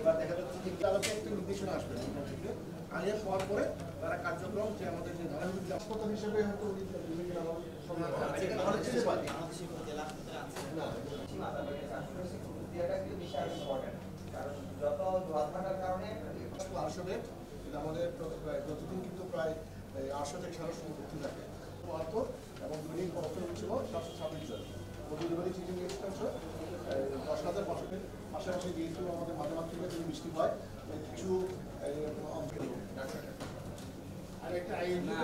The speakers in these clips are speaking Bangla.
এবার দেখা যাচ্ছে যে তাদেরকে একটি নির্দেশনা আসবে আইনের পর পরে তারা কার্যক্রম যে আমাদের যে ধারাবাহিক হাসপাতাল হিসেবে হয়তো আসলে আমাদের প্রতিদিন কিন্তু প্রায় 800 থেকে 700 ভর্তি থাকে এবং দৈনিক খরচ ছিল 726 জন প্রতিদিনই চিকিৎসা এক্সপেন্স 10,000 বছরের পাশাপাশি যেহেতু আমাদের মাঝে থেকে যদি বৃষ্টি হয় কিছু আর একটা আইএনজি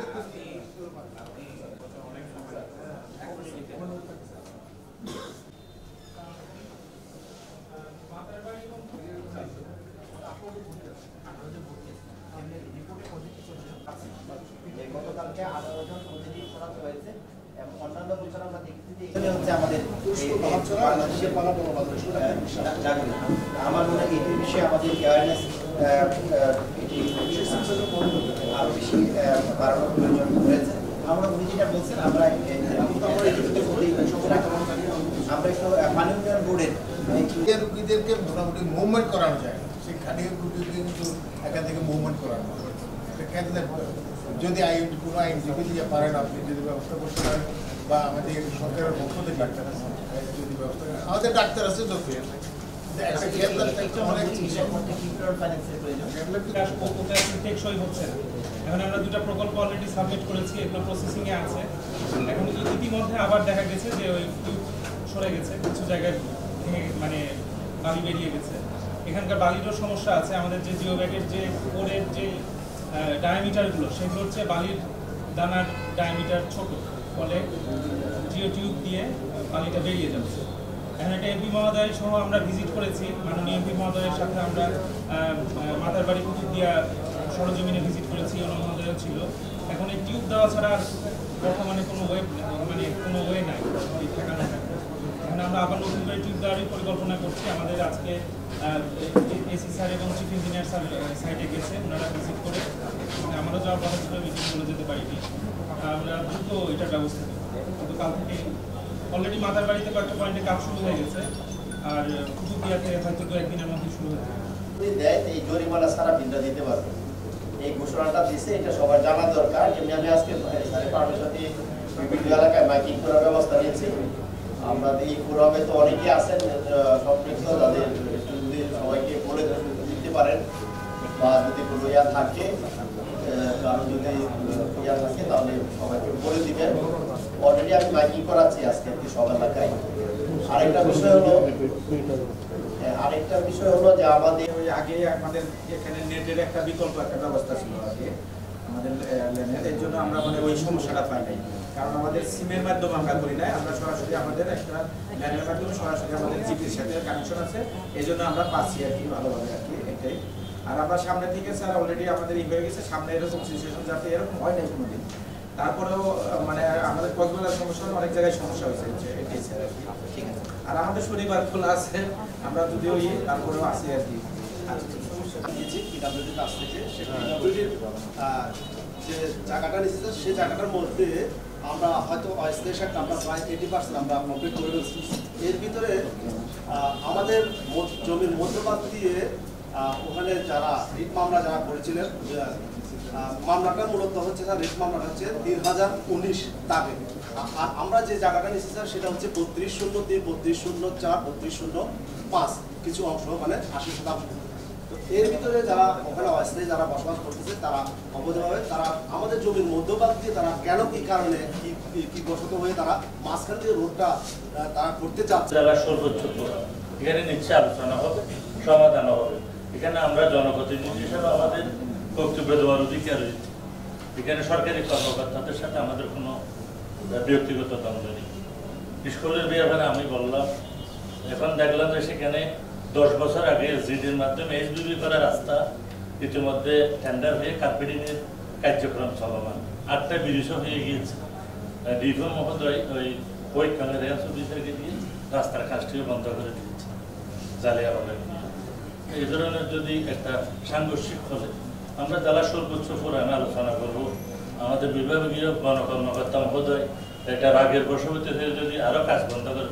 গতকালকে 18 জন পজিটিভ শনাক্ত হয়েছে এবং অন্যান্য বছর আমরা দেখেছি যে এখানে হচ্ছে আমাদের বাংলাদেশের আমার মনে হয় এই বিষয়ে আমাদের অ্যাওয়ারনেস আরো বেশি বাড়ানোর প্রয়োজন রয়েছে। আমরা উনি যেটা বলছেন আমরা একটু পানি উন্নয়ন বোর্ডের রুগীদেরকে মোটামুটি মুভমেন্ট করানো যায়, সেই খানিক রুগীকে কিন্তু এখান থেকে মুভমেন্ট করানো যদি কোনো আইনজীবী দিয়ে পারেন আপনি যদি ব্যবস্থা করতে পারেন বা আমাদের সরকারের পক্ষ থেকে ডাক্তার আছে যদি ব্যবস্থা করেন, আমাদের ডাক্তার আছে তো এখন আমরা দুটা প্রকল্প অলরেডি সাবমিট করেছি, এগুলো প্রসেসিং এ আছে। এখন ইতিমধ্যে আবার দেখা গেছে যে ওই সরে গেছে, কিছু জায়গায় মানে বালি বেরিয়ে গেছে। এখানকার বালিরও সমস্যা আছে। আমাদের যে জিও ব্যাগের যে কোরের যে ডায়ামিটারগুলো সেগুলো হচ্ছে বালির দানার ডায়ামিটার ছোট, ফলে জিও টিউব দিয়ে বালিটা বেরিয়ে যাচ্ছে। এখন একটা এমপি মহোদয় সহ আমরা ভিজিট করেছি, মাননীয় এমপি মহোদয়ের সাথে আমরা মাতারবাড়ি কুতুবদিয়া সরজমিনে ভিজিট করেছি, অন্য মহোদয়ও ছিল। এখন এই টিউব দেওয়া ছাড়া বর্তমানে কোনো ওয়ে নাই এই ঠেকানো। এখন আমরা আবার নতুন করে টিউব দেওয়ারই পরিকল্পনা করছি। আমাদের আজকে এসি স্যার এবং চিফ ইঞ্জিনিয়ার স্যার সাইটে গেছে, ওনারা ভিজিট করে আমারও যাওয়ার কথা ছিল, মিটিং বলে যেতে পারিনি। আমরা দ্রুত এটার ব্যবস্থা নেব, কিন্তু কাল থেকে অলরেডি মাতার বাড়িতে কয়েকটা পয়েন্টে কাজ শুরু হয়ে গেছে, আর কুতুবদিয়াতে হয়তো 2-1 দিনের মধ্যে শুরু হয়ে যাবে। এই জরিমানা সারা ভিন্ন দিতে পারবে, এই ঘোষণাটা দিচ্ছে, এটা সবার জানা দরকার। যেমনি আমি আজকে স্যারের সাথে বিভিন্ন এলাকায় মাইকিং করার ব্যবস্থা নিয়েছি। আমরা এই ফোরামে তো অনেকেই আছেন সম্পৃক্ত, তাদের যদি সবাইকে বলে দিতে পারেন বা যদি কোনো ইয়া থাকে, কারণ যদি ইয়া থাকে তাহলে সবাইকে বলে দিবেন। অলরেডি আমি মাইকিং করাচ্ছি আজকে সব এলাকায়। আরেকটা বিষয় হলো যে আমাদের আগে আমাদের এখানে নেটের একটা বিকল্প একটা ব্যবস্থা ছিল আগে আমাদের লেনের, এর জন্য আমরা মানে ওই সমস্যাটা পাই নাই, কারণ আমাদের সিমের মাধ্যমে আমরা করি নাই, আমরা সরাসরি আমাদের একটা ল্যানের মাধ্যমে সরাসরি আমাদের জিপির সাথে কানেকশন আছে, এই জন্য আমরা পাচ্ছি আর কি ভালোভাবে আর কি এটাই। আর আমরা সামনে থেকে স্যার অলরেডি আমাদের ই হয়ে গেছে, সামনে এরকম সিচুয়েশন যাতে এরকম হয় নাই কোনোদিন। তারপরেও মানে আমাদের কক্সবাজার সমস্যা অনেক জায়গায় সমস্যা হয়েছে এটাই স্যার আর কি। ঠিক আছে, আর আমাদের শনিবার খোলা আছে, আমরা যদিও তারপরেও আসি আর কি। কাছ থেকে যে জায়গাটা নিচ্ছে সেই জায়গাটার মধ্যে আমরা হয়তো অস্থায়ী একটা আমরা প্রায় 80% আমরা কমপ্লিট করে ফেলছি। এর ভিতরে আমাদের জমির মধ্যভাগ দিয়ে ওখানে যারা রিট মামলা যারা করেছিলেন, মামলাটা মূলত হচ্ছে স্যার, রিট মামলাটা হচ্ছে 3019 দাগে। আর আমরা যে জায়গাটা নিচ্ছি স্যার সেটা হচ্ছে 3203, 3204, 3205 কিছু অংশ, মানে 80%। তো এর ভিতরে যারা ওখানে অস্থায়ী যারা বসবাস করতেছে তারা অবৈধভাবে তারা আমাদের জমির মধ্যভাগ দিয়ে তারা কেন কি কারণে কি বসত হয়ে তারা মাঝখান দিয়ে রোডটা তারা করতে চাচ্ছে। সর্বোচ্চ এখানে নিচ্ছে আলোচনা হবে, সমাধান হবে। এখানে আমরা জনপ্রতিনিধি হিসেবে আমাদের বক্তব্য দেওয়ার অধিকার রয়েছে। এখানে সরকারি কর্মকর্তাদের সাথে আমাদের কোনো ব্যক্তিগত দ্বন্দ্ব নেই। স্কুলের ব্যাপারে আমি বললাম, এখন দেখলাম যে সেখানে 10 বছর আগে এসডির মাধ্যমে এসবিবি করা রাস্তা ইতিমধ্যে টেন্ডার হয়ে কার্পেটিংয়ের কার্যক্রম চলমান, 8টা ব্রিজও হয়ে গিয়েছে। ডিভো মহোদয় ওই রেঞ্জ অফিসারকে দিয়ে রাস্তার কাজটিও বন্ধ করে দিয়েছে জালিয়াবাদের। এই ধরনের যদি একটা সাংঘর্ষিক হলে আমরা জেলা সর্বোচ্চ ফোরামে আলোচনা করব। আমাদের বিভাগীয় গণকর্মকর্তা মহোদয় এটা রাগের বশবর্তী হয়ে যদি আরও কাজ বন্ধ করে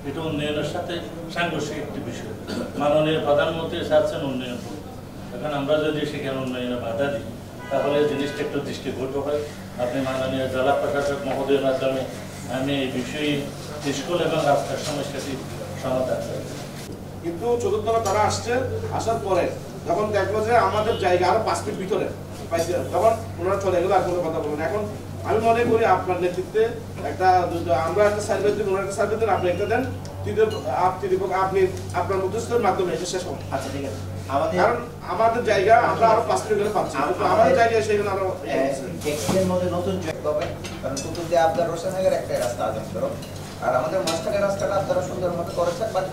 এটা উন্নয়নের সাথে সাংঘর্ষিক একটি বিষয়। মাননীয় প্রধানমন্ত্রী চাচ্ছেন উন্নয়ন, এখন আমরা যদি সেখানে উন্নয়নে বাধা দিই তাহলে জিনিসটা একটু দৃষ্টিকটু হয়। আপনি মাননীয় জেলা প্রশাসক মহোদয়ের মাধ্যমে আমি এই বিষয়ে স্কুল এবং রাস্তার সমস্যাটি সমাধান করি। কিন্তু চতুর্থ তারা আসছে, আসার পরে যখন দেখলো যে আমাদের জায়গা আরো 5 ফিট ভিতরে পাইছে, তখন ওনারা চলে গেলো, আর কোনো কথা বলবেন। এখন আমি মনে করি আপনার নেতৃত্বে আমরা একটা সার্ভে দিন, ওনার একটা সার্ভে দিন, আপনি একটা দেন, আপনি আপনার মধ্যস্থের মাধ্যমে এটা শেষ হবে। আচ্ছা ঠিক আছে, কারণ আমাদের জায়গা আমরা আরো 5 ফিট করে পাচ্ছি, আমাদের জায়গায় সেখানে আরো এক্সিডেন্টের মধ্যে নতুন জয়েন হবে, কারণ কুতুবদিয়া আবদার হোসেনগরের একটা রাস্তা আজম সড়ক, আর আমাদের মাঝখানের রাস্তাটা আপনারা সুন্দরভাবে করেছেন, বাট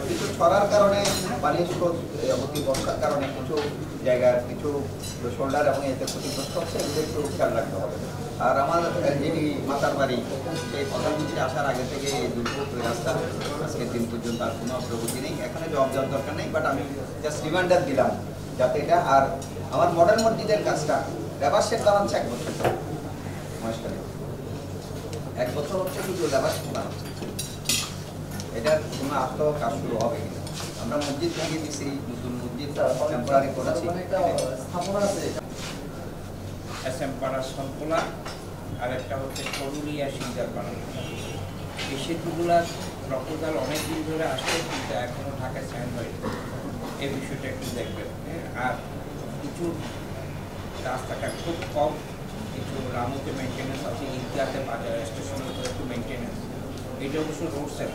কিছু ছড়ার কারণে পানির স্রোত অতি বর্ষার কারণে কিছু জায়গার কিছু শোল্ডার এবং এতে ক্ষতিগ্রস্ত হচ্ছে, এগুলো একটু খেয়াল রাখতে হবে। আর আমার যিনি মাতার বাড়ি, সেই প্রধানমন্ত্রী আসার আগে থেকে দুর্ভোগ রাস্তা আজকের দিন পর্যন্ত আর কোনো অগ্রগতি নেই, এখানে জবাব দেওয়ার দরকার নেই, বাট আমি জাস্ট রিমাইন্ডার দিলাম যাতে এটা। আর আমার মডেল মসজিদের কাজটা লেবার শেড বানাচ্ছে 1 বছর মহেশখালী, 1 বছর হচ্ছে শুধু লেবার শেড বানাচ্ছে, এটার কোনো আস্ত কাজ শুরু হবে কিনা। আমরা মসজিদ ভেঙে দিচ্ছি, নতুন মসজিদ টেম্পোরারি করেছি, স্থাপনা আছে। SM পাড়া সনকোলা আর একটা হচ্ছে করুলিয়া সিঙ্গার পাড়া। এই সেতুগুলার প্রপোজাল অনেক দিন ধরে আসছে, কিন্তু এখনও ঢাকায় সাইন হয়নি। এই বিষয়টা একটু দেখবেন। আর কিছু রাস্তাঘাট খুব কম, কিছু রামুতে মেনটেন্যান্স আছে, ইন্ডিয়াতে বাজার স্টেশনের উপরে একটু মেনটেন্যান্স, এটা অবশ্য রোডসের,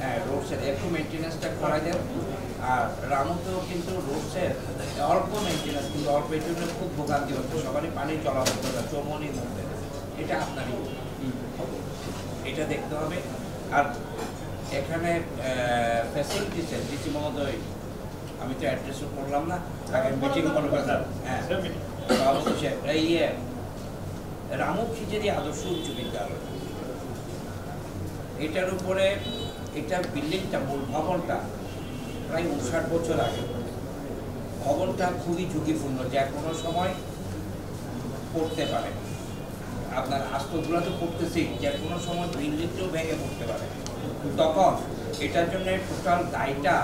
হ্যাঁ রোডসের একটু মেনটেন্যান্সটা করা যায়। আর রামুতেও কিন্তু রোডসের অল্প মেনটেন্যান্স, কিন্তু অল্প এর জন্য খুব ভোগান্তি হচ্ছে, সবারই পানি চলাচল করে চৌমনির মধ্যে, এটা আপনারই এটা দেখতে হবে। আর এখানে ফ্যাসিলিটিসের ডিসি মহোদয়, আমি তো অ্যাড্রেসও করলাম না, আগে মিটিং করবো। হ্যাঁ অবশ্যই এই রামু খিচেরি আদর্শ উচ্চ বিদ্যালয়, এটার উপরে এটার বিল্ডিংটা, মূল ভবনটা প্রায় 59 বছর আগে। ভবনটা খুবই ঝুঁকিপূর্ণ, যে কোনো সময় পড়তে পারে, আপনার আস্তগুলো তো পড়তেছেই, যে কোনো সময় বিল্ডিংটাও ভেঙে পড়তে পারে। তখন এটার জন্য টোটাল দায়টা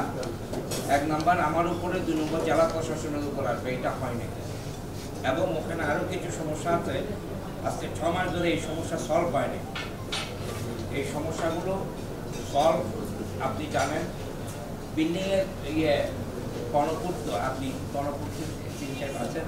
1 নম্বর আমার উপরে, 2 নম্বর জেলা প্রশাসনের উপর আসবে, এটা হয়নি। এবং ওখানে আরও কিছু সমস্যা আছে, আজকে 6 মাস ধরে এই সমস্যা সলভ হয়নি। এই সমস্যাগুলো সলভ, আপনি জানেন বিল্ডিংয়ের গণপূর্ত, আপনি গণপূর্ত আছেন।